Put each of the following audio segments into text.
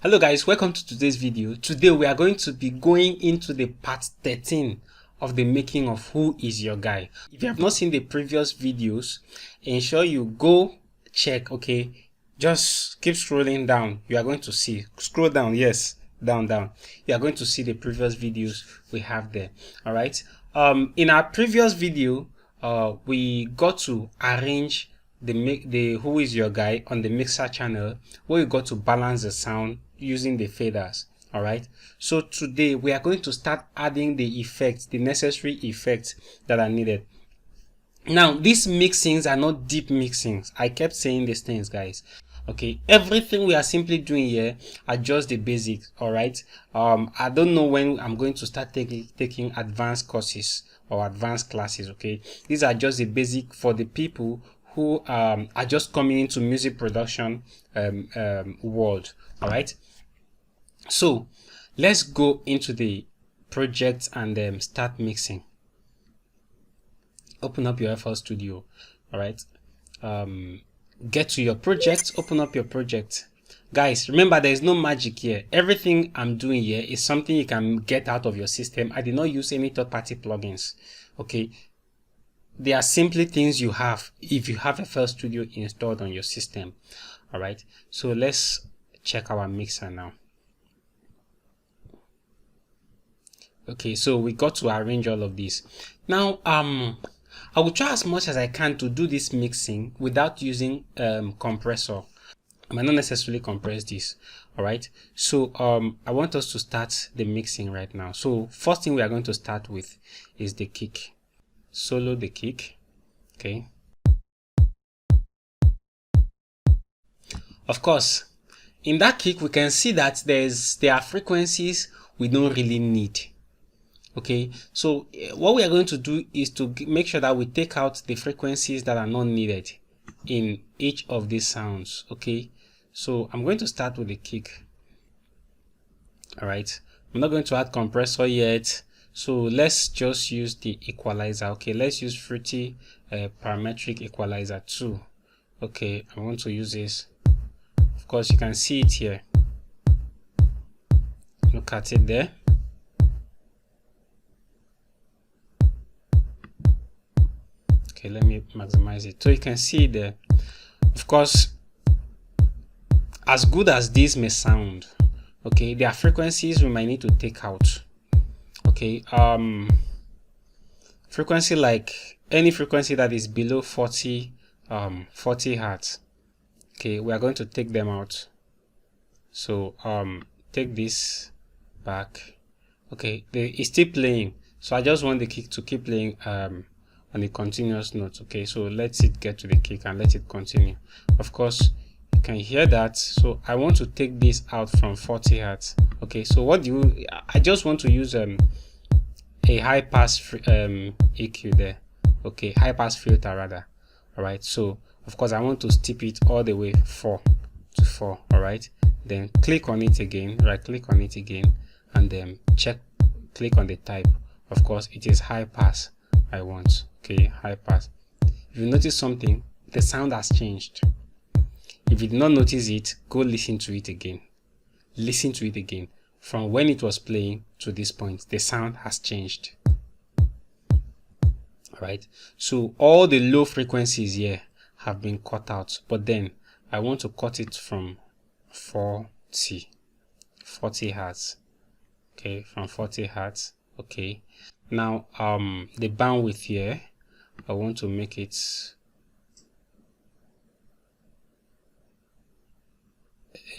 Hello guys, welcome to today's video. Today we are going to be going into the part 13 of the making of Who Is Your Guy. If you have not seen the previous videos, ensure you go check, okay? Just keep scrolling down. You are going to see, scroll down, yes, down. You are going to see the previous videos we have there. All right. In our previous video, we got to arrange the Who Is Your Guy on the mixer channel, where you got to balance the sound using the faders. All right, so today we are going to start adding the effects, the necessary effects that are needed. Now these mixings are not deep mixings. I kept saying these things, guys. Okay, everything we are simply doing here are just the basics. All right, I don't know when I'm going to start taking advanced courses or advanced classes. Okay, these are just the basic for the people who are just coming into music production world. All right, so let's go into the project and start mixing. Open up your FL Studio. All right, get to your project, open up your project. Guys, remember there is no magic here. Everything I'm doing here is something you can get out of your system. I did not use any third-party plugins. Okay, they are simply things you have if you have FL Studio installed on your system. All right, so let's check our mixer now. Okay, so we got to arrange all of this now. I will try as much as I can to do this mixing without using compressor. I might not necessarily compress this. All right, so I want us to start the mixing right now. So first thing we are going to start with is the kick. Solo the kick. Okay, of course in that kick we can see that there are frequencies we don't really need. Okay, so what we are going to do is to make sure that we take out the frequencies that are not needed in each of these sounds. Okay, so I'm going to start with the kick. All right, I'm not going to add compressor yet, so let's just use the equalizer. Okay, let's use Fruity parametric equalizer 2. Okay, I want to use this. Of course you can see it here. Look at it there. Okay, let me maximize it so you can see there. Of course, as good as this may sound, okay, there are frequencies we might need to take out. Okay, frequency like any frequency that is below 40 hertz. Okay, we are going to take them out. So take this back. Okay, it's still playing, so I just want the kick to keep playing on a continuous note. Okay, so let it get to the kick and let it continue. Of course you can hear that, so I want to take this out from 40 hertz. Okay, so what do you, I just want to use a high pass EQ there. Okay, high pass filter rather. All right, so of course I want to steep it all the way 4 to 4. All right, then click on it again, right click on it again, and then click on the type. Of course it is high pass I want. Okay, high pass. If you notice something, the sound has changed. If you did not notice it, go listen to it again. Listen to it again. From when it was playing to this point, the sound has changed. All right, so all the low frequencies here have been cut out, but then I want to cut it from 40 hertz. Okay, from 40 hertz. Okay, now the bandwidth here, I want to make it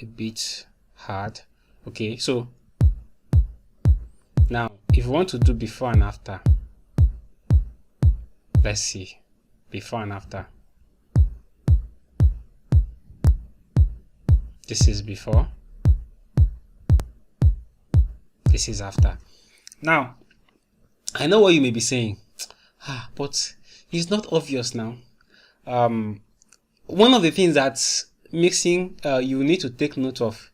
a bit hard. Okay, so now if you want to do before and after, let's see before and after. This is before, this is after. Now I know what you may be saying, but it's not obvious now. One of the things that mixing you need to take note of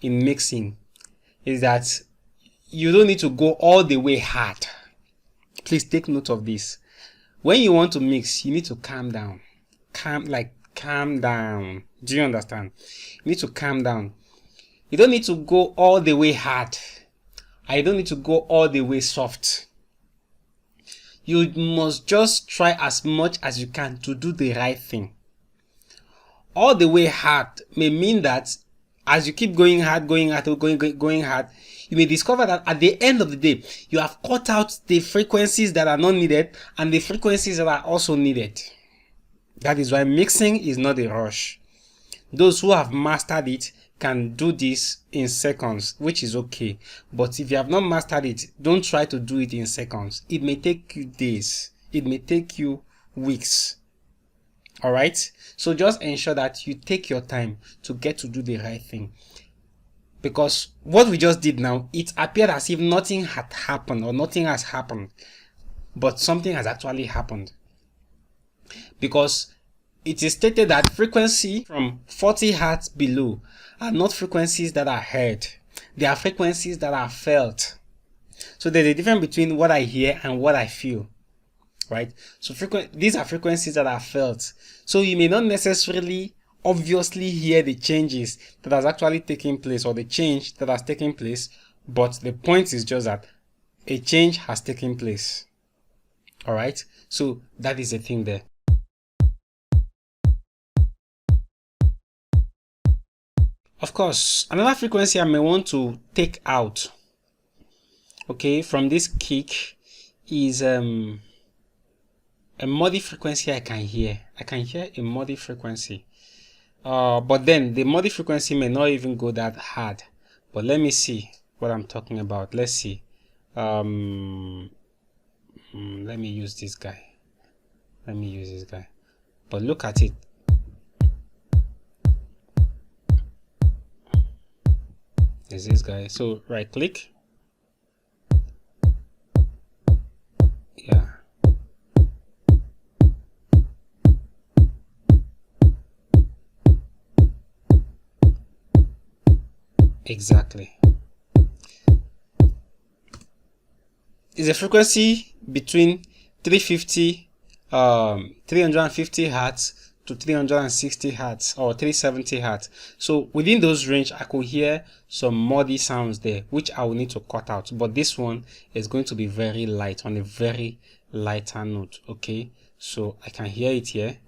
in mixing is that you don't need to go all the way hard. Please take note of this. When you want to mix, you need to calm down. Calm down. Do you understand? You need to calm down. You don't need to go all the way hard. I don't need to go all the way soft. You must just try as much as you can to do the right thing. All the way hard may mean that as you keep going hard, going hard, going hard, you may discover that at the end of the day, you have cut out the frequencies that are not needed and the frequencies that are also needed. That is why mixing is not a rush. Those who have mastered it can do this in seconds, which is okay. But if you have not mastered it, don't try to do it in seconds. It may take you days. It may take you weeks. Alright? So just ensure that you take your time to get to do the right thing. Because what we just did now, it appeared as if nothing had happened or nothing has happened. But something has actually happened. Because it is stated that frequency from 40 hertz below are not frequencies that are heard. They are frequencies that are felt. So there's a difference between what I hear and what I feel. Right? So these are frequencies that are felt. So you may not necessarily obviously hear the changes that has actually taken place or the change that has taken place, but the point is just that a change has taken place. Alright? So that is the thing there. Of course, another frequency I may want to take out, okay, from this kick is a muddy frequency I can hear. I can hear a muddy frequency. But then the muddy frequency may not even go that hard. But let me see what I'm talking about. Let's see. Let me use this guy. But look at it. Is this guy. So right click. Yeah. Exactly. It's a frequency between 350 hertz to 360 hertz or 370 hertz. So within those range, I could hear some muddy sounds there, which I will need to cut out. But this one is going to be very light, on a very lighter note. Okay, so I can hear it here.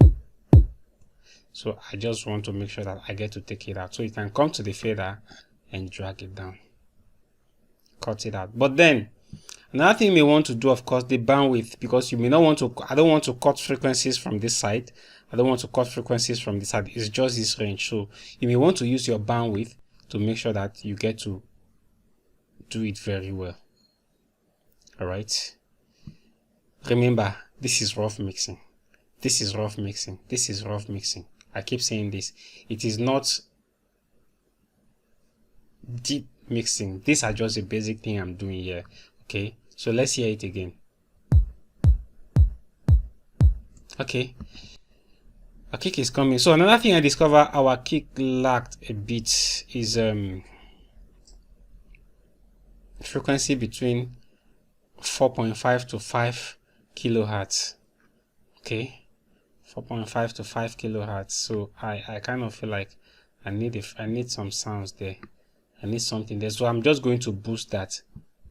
So I just want to make sure that I get to take it out. So you can come to the fader and drag it down, cut it out. But then another thing you may want to do, of course, the bandwidth, because you may not want to, I don't want to cut frequencies from this side. I don't want to cut frequencies from this side. It's just this range. So you may want to use your bandwidth to make sure that you get to do it very well. All right. Remember, this is rough mixing. This is rough mixing. This is rough mixing. I keep saying this. It is not deep mixing. These are just a basic thing I'm doing here. Okay, so let's hear it again. Okay, our kick is coming. So another thing I discovered our kick lacked a bit is frequency between 4.5 to 5 kilohertz. Okay, 4.5 to 5 kilohertz. So I kind of feel like I need some sounds there. I need something there. So I'm just going to boost that.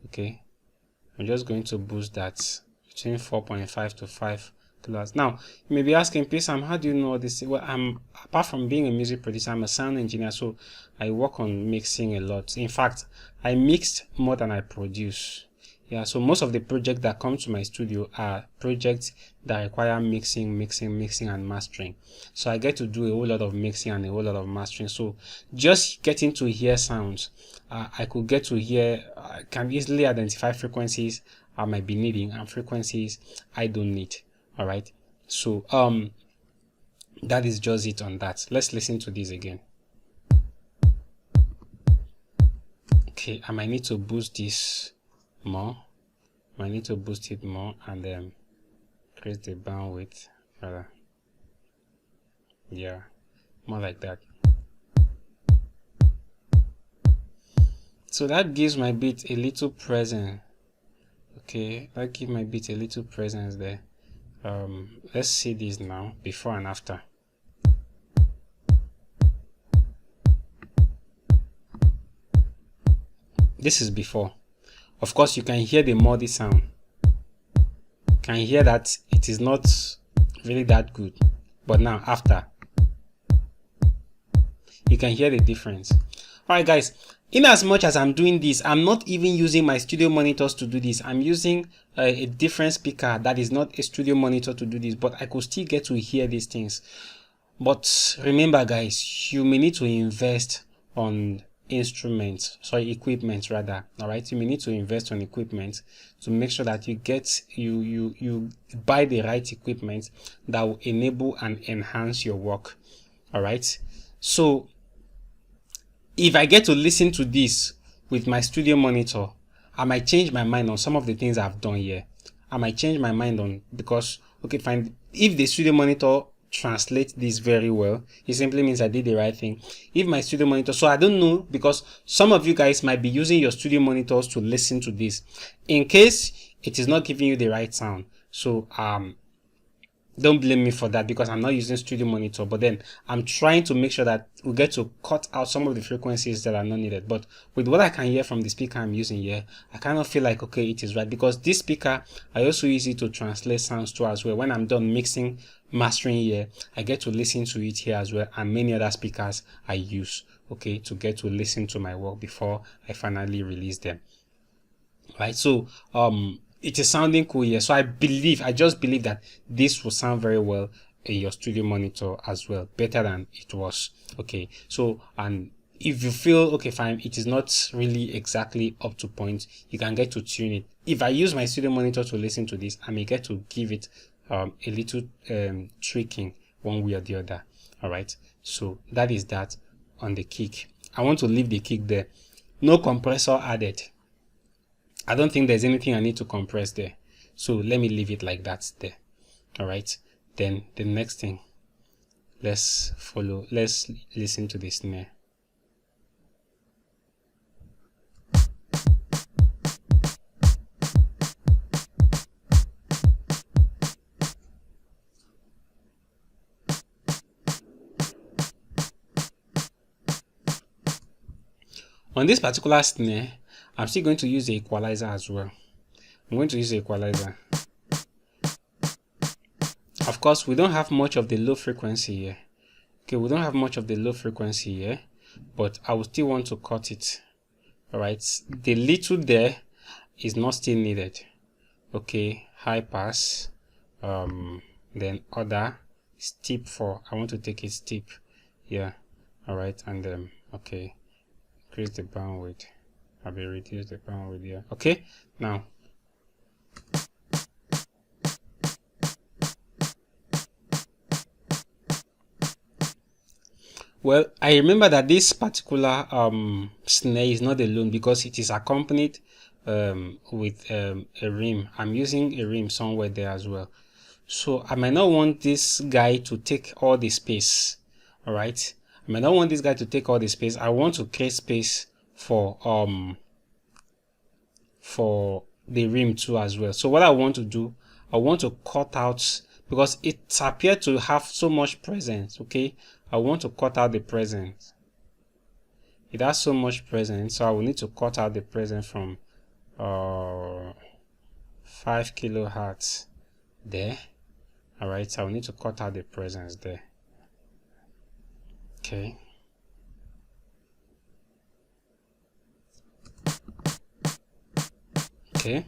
Okay, I'm just going to boost that between 4.5 to 5 kilohertz. Now, you may be asking, P-Sam, how do you know this? Well, apart from being a music producer, I'm a sound engineer, so I work on mixing a lot. In fact, I mixed more than I produce. Yeah, so most of the projects that come to my studio are projects that require mixing, and mastering. So I get to do a whole lot of mixing and a whole lot of mastering. So just getting to hear sounds, I could get to hear, I can easily identify frequencies I might be needing and frequencies I don't need. All right. So that is just it on that. Let's listen to this again. Okay, I might need to boost this more. I need to boost it more and then increase the bandwidth. Yeah, more like that. So that gives my beat a little presence. Okay, that gives my beat a little presence there. Let's see this now, before and after. This is before. Of course, you can hear the muddy sound. You can hear that it is not really that good. But now, after, you can hear the difference. Alright guys, in as much as I'm doing this, I'm not even using my studio monitors to do this. I'm using a different speaker that is not a studio monitor to do this, but I could still get to hear these things. But remember guys, you may need to invest on equipment rather. All right, you may need to invest on equipment to make sure that you get you buy the right equipment that will enable and enhance your work. All right, so if I get to listen to this with my studio monitor, I might change my mind on some of the things I've done here. I might change my mind on, because okay fine, if the studio monitor translates this very well, it simply means I did the right thing. If my studio monitor, so I don't know, because some of you guys might be using your studio monitors to listen to this, in case it is not giving you the right sound. So don't blame me for that, because I'm not using studio monitor, but then I'm trying to make sure that we get to cut out some of the frequencies that are not needed. But with what I can hear from the speaker I'm using here, I kind of feel like okay, it is right, because this speaker I also use it to translate sounds to as well. When I'm done mixing, mastering here, I get to listen to it here as well, and many other speakers I use, okay, to get to listen to my work before I finally release them. Right, so it is sounding cool here, so I just believe that this will sound very well in your studio monitor as well, better than it was. Okay, so and if you feel okay fine, it is not really exactly up to point, you can get to tune it. If I use my studio monitor to listen to this, I may get to give it a little tweaking one way or the other. All right, so that is that on the kick. I want to leave the kick there, no compressor added. I don't think there's anything I need to compress there, so let me leave it like that there. All right, then the next thing, let's listen to the snare. On this particular snare, I'm still going to use the equalizer as well. I'm going to use the equalizer. Of course, we don't have much of the low frequency here. Okay, we don't have much of the low frequency here, but I would still want to cut it. All right, the little there is not still needed. Okay, high pass, then other, steep 4. I want to take it steep. Yeah, all right, and okay, increase the bandwidth. I will reduce the bandwidth here. Okay, now well, I remember that this particular snare is not alone, because it is accompanied with a rim. I'm using a rim somewhere there as well, so I might not want this guy to take all the space. All right, I might not want this guy to take all the space. I want to create space for the rim too as well. So what I want to do, I want to cut out, because it appeared to have so much presence. Okay, I want to cut out the presence. It has so much presence, so I will need to cut out the presence from 5 kilohertz there. All right, so I will need to cut out the presence there. Okay, okay,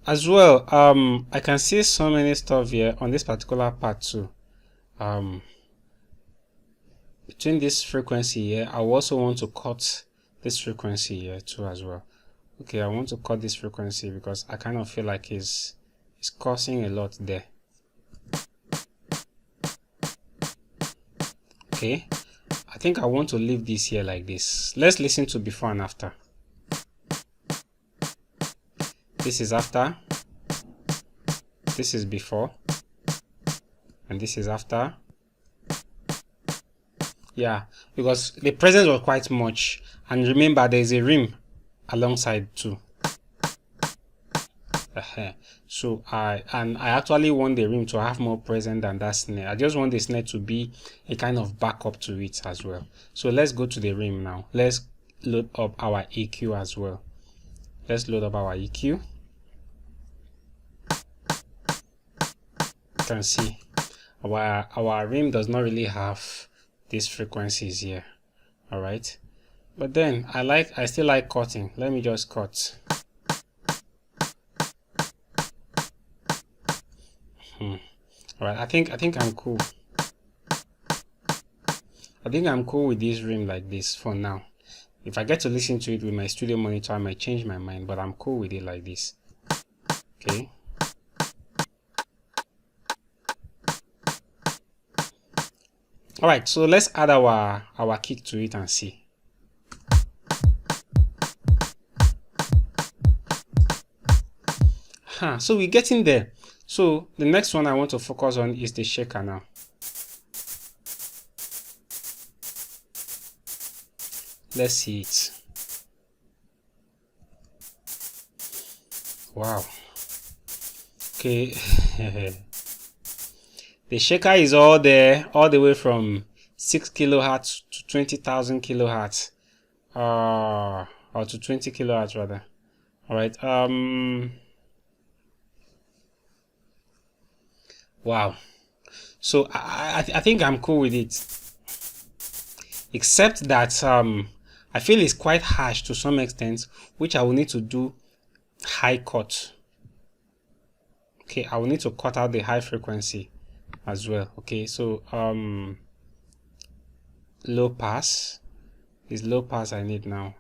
as well, I can see so many stuff here on this particular part too. Between this frequency here, I also want to cut this frequency here too as well. Okay, I want to cut this frequency because I kind of feel like it's causing a lot there. Okay, I think I want to leave this here like this. Let's listen to before and after. This is after, this is before, and this is after. Yeah, because the presence was quite much, and remember there is a rim alongside too. So I actually want the rim to have more presence than that snare. I just want the snare to be a kind of backup to it as well. So let's go to the rim now. Let's load up our EQ as well. Let's load up our EQ. You can see our rim does not really have these frequencies here. All right, but then I still like cutting. Let me just cut. All right, I think I'm cool. I think I'm cool with this rim like this for now. If I get to listen to it with my studio monitor, I might change my mind, but I'm cool with it like this. Okay. All right, so let's add our kick to it and see. So we're getting there. So the next one I want to focus on is the shaker now. Let's see it. Wow. Okay. The shaker is all there, all the way from 6 kilohertz to 20,000 kilohertz, or to 20 kilohertz rather. All right. Wow. So I think I'm cool with it, except that I feel it's quite harsh to some extent, which I will need to do high cut. Okay, I will need to cut out the high frequency as well. Okay, so low pass is low pass I need now.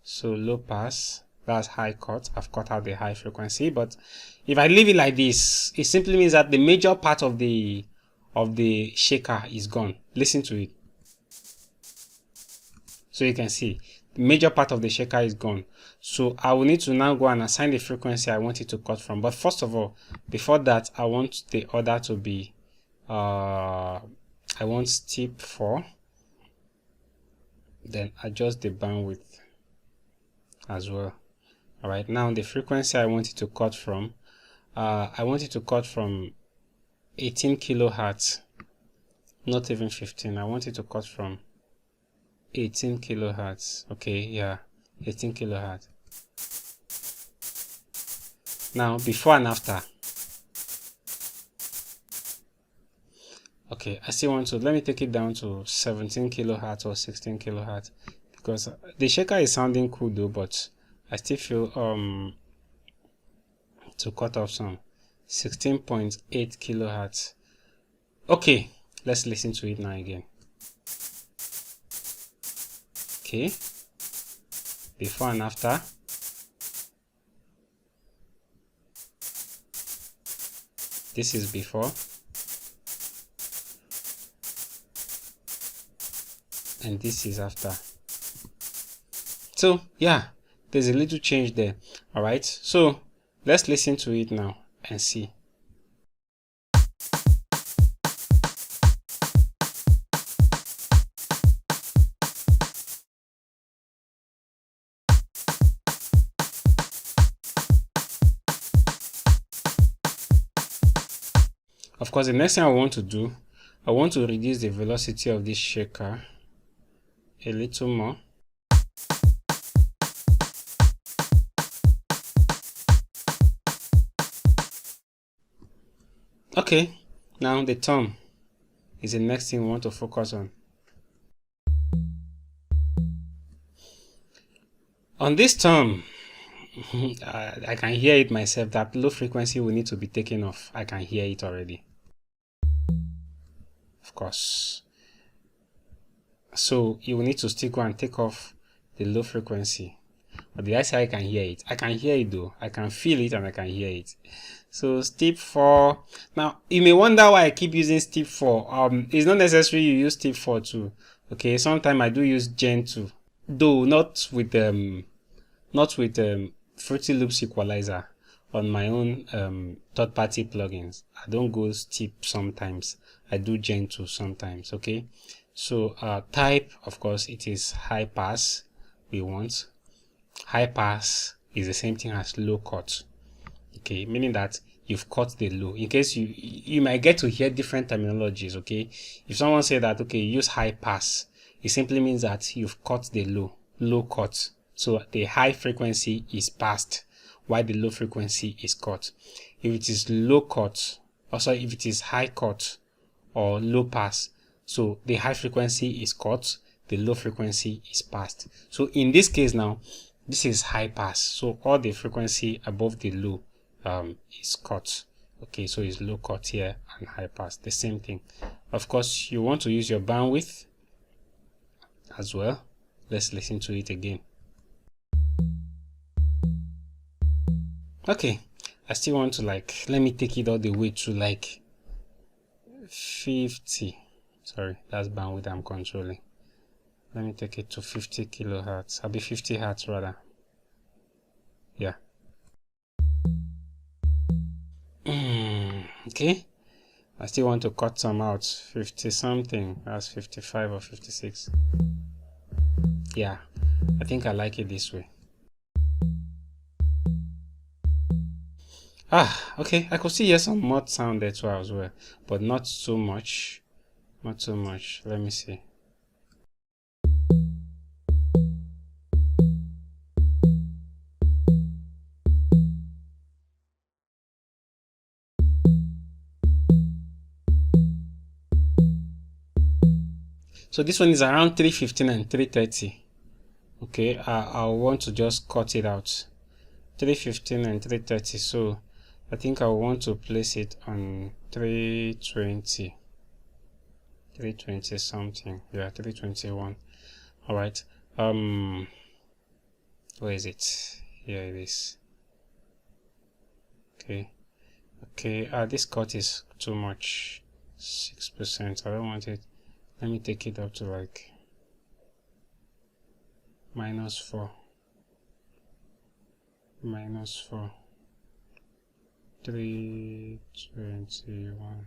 So low pass, that's high cut. I've cut out the high frequency, but if I leave it like this, it simply means that the major part of the shaker is gone. Listen to it. So you can see the major part of the shaker is gone. So I will need to now go and assign the frequency I want it to cut from. But first of all, before that, I want the order to be I want step 4. Then adjust the bandwidth as well. All right, now the frequency I want it to cut from, I want it to cut from 18 kilohertz, not even 15. I want it to cut from 18 kilohertz. Okay, yeah, 18 kilohertz. Now before and after. Okay, I still want to, let me take it down to 17 kilohertz or 16 kilohertz, because the shaker is sounding cool though, but I still feel to cut off some. 16.8 kilohertz. Okay, let's listen to it now again. Okay, before and after. This is before, and this is after. So yeah, there's a little change there. All right, so let's listen to it now and see. Of course, the next thing I want to do, I want to reduce the velocity of this shaker a little more. Okay, now the tom is the next thing we want to focus on. On this tom, I can hear it myself, that low frequency will need to be taken off. I can hear it already. Of course. So you will need to still go and take off the low frequency. But did I say I can hear it? I can hear it though. I can feel it and I can hear it. So step 4. Now you may wonder why I keep using step 4. It's not necessary you use step 4 too. Okay, sometimes I do use Gen 2, though not with Fruity Loops equalizer on my own third-party plugins. I don't go step sometimes. I do Gen 2 sometimes. Okay, so type, of course, it is high pass we want. High pass is the same thing as low cut. okay, meaning that you've cut the low. In case you might get to hear different terminologies, okay. If someone say that, okay, use high pass, it simply means that you've cut the low cut. So the high frequency is passed while the low frequency is cut. If it is low cut, also if it is high cut or low pass, so the high frequency is cut, the low frequency is passed. So in this case now, this is high pass, so all the frequency above the low is cut. Okay, so it's low cut here and high pass, the same thing. Of course, you want to use your bandwidth as well. Let's listen to it again. Okay, I still want to let me take it all the way to 50. Sorry, that's bandwidth I'm controlling. Let me take it to 50 kilohertz. I'll be 50 hertz rather. Yeah. Okay. I still want to cut some out. 50 something. That's 55 or 56. Yeah. I think I like it this way. Okay. I could see hear some mod sound there too as well, but not so much. Not so much. Let me see. So this one is around 315 and 330. Okay, I want to just cut it out. 315 and 330. So I think I want to place it on 320. 320 something. Yeah, 321. All right. Where is it? Here it is. Okay. This cut is too much. 6%. I don't want it. Let me take it up to -4. -4. 321.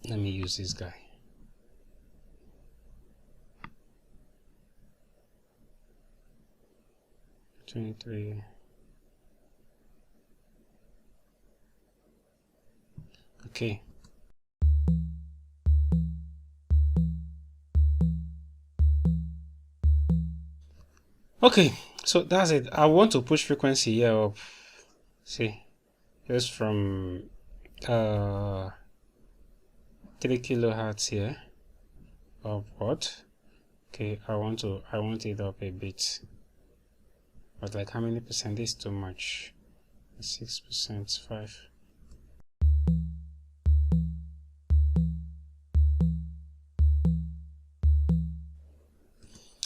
Let me use this guy. $23. Okay. Okay, so that's it. I want to push frequency here up. See, just from 3 kilohertz here upward. Okay, I want it up a bit, but how many percent is too much? 6%, 5.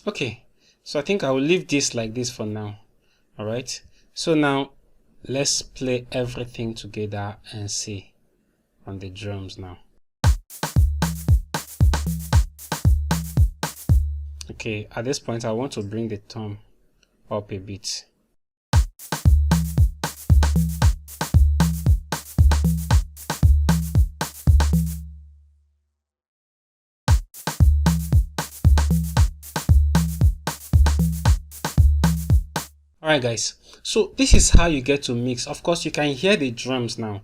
Okay, so I think I will leave this like this for now. All right, so now let's play everything together and see on the drums now. Okay, at this point I want to bring the tom up a bit. Alright guys, so this is how you get to mix. Of course you can hear the drums now.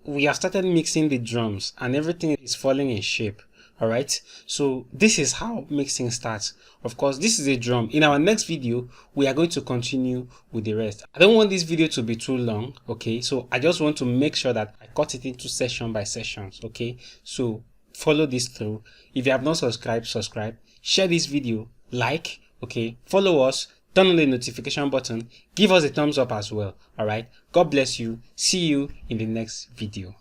We have started mixing the drums and everything is falling in shape. Alright, so this is how mixing starts. Of course this is a drum. In our next video we are going to continue with the rest. I don't want this video to be too long, okay, so I just want to make sure that I cut it into session by sessions. Okay, so follow this through. If you have not subscribed, subscribe, share this video, like, okay, follow us, turn on the notification button, give us a thumbs up as well. All right, God bless you. See you in the next video.